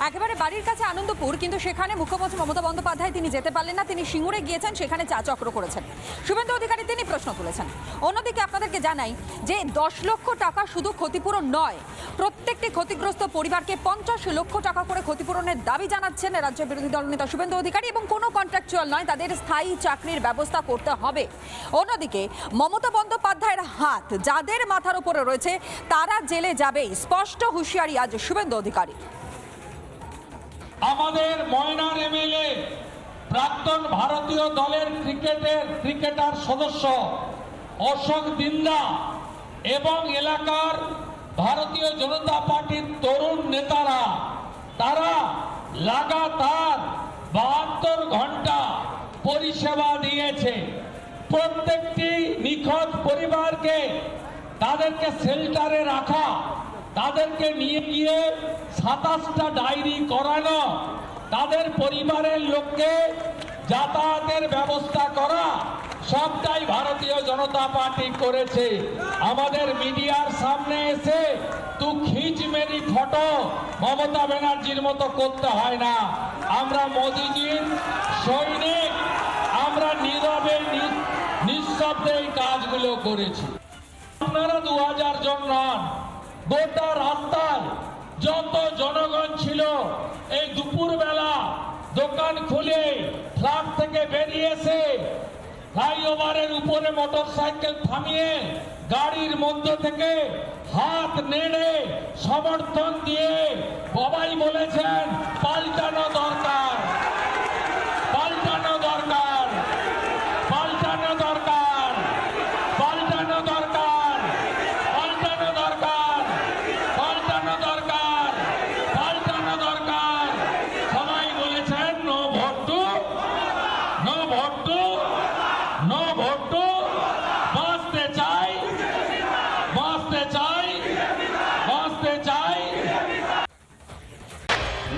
একেবারে বাড়ির কাছে আনন্দপুর, কিন্তু সেখানে মুখ্যমন্ত্রী মমতা বন্দ্যোপাধ্যায় তিনি যেতে পারলেন না। তিনি সিঙ্গুরে গিয়েছেন, সেখানে চা চক্র করেছেন। শুভেন্দু অধিকারী তিনি প্রশ্ন তুলেছেন। অন্যদিকে আপনাদেরকে জানাই যে 10 লক্ষ টাকা শুধু ক্ষতিপূরণ নয়, প্রত্যেকটি ক্ষতিগ্রস্ত পরিবারকে 50 লক্ষ টাকা করে ক্ষতিপূরণের দাবি জানাচ্ছেন রাজ্যের বিরোধী দলনেতা শুভেন্দু অধিকারী, এবং কোনো কন্ট্রাকচুয়াল নয়, তাদের স্থায়ী চাকরির ব্যবস্থা করতে হবে। অন্যদিকে মমতা বন্দ্যোপাধ্যায়ের হাত যাদের মাথার উপরে রয়েছে তারা জেলে যাবেই, স্পষ্ট হুঁশিয়ারি আজ শুভেন্দু অধিকারী। আমাদের ময়নার এমএলএ, প্রাক্তন ভারতীয় দলের ক্রিকেটার সদস্য অশোক দিন্দা এবং এলাকার ভারতীয় জনতা পার্টির তরুণ নেতারা তারা লাগাতার 72 ঘন্টা পরিষেবা দিয়েছে। প্রত্যেকটি নিখোঁজ পরিবারকে তাদেরকে শেল্টারে রাখা, তাদেরকে নিয়ে গিয়ে 27টা ডায়েরি করানো, তাদের পরিবারের লোককে যাতায়াতের ব্যবস্থা করা, সবটাই ভারতীয় জনতা পার্টি করেছে। আমাদের মিডিয়ার সামনে এসে তু খিচ মেরি ফটো মমতা ব্যানার্জির মতো করতে হয় না। আমরা মোদিজির সৈনিক, আমরা নীরবে নিঃশব্দে এই কাজগুলো করেছি। আপনারা 2000 জন নন, গোটা রাস্তায় যত জনগণ ছিল এই দুপুরবেলা দোকান খুলে ফ্ল্যাট থেকে বেরিয়েছে, ফ্লাইওভারের উপরে মোটরসাইকেল থামিয়ে গাড়ির মধ্যে থেকে হাত নেড়ে সমর্থন দিয়ে সবাই বলেছেন পাল্টানো দরকার, পাল্টানো দরকার, পাল্টানো দরকার, পাল্টানো দরকার, পাল্টানো দরকার, পাল্টানো দরকার, পাল্টানো দরকার। সবাই বলেছেন নো ভোট্টু, নো ভোট্টু, নো ভোট্টু, বাঁচতে চাই, বাঁচতে চাই, বাঁচতে চাই।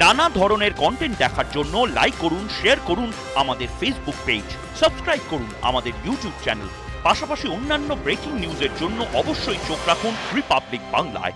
নানা ধরনের কন্টেন্ট দেখার জন্য লাইক করুন, শেয়ার করুন আমাদের ফেসবুক পেজ, সাবস্ক্রাইব করুন আমাদের ইউটিউব চ্যানেল। পাশাপাশি অন্যান্য ব্রেকিং নিউজের জন্য অবশ্যই চোখ রাখুন রিপাবলিক বাংলায়।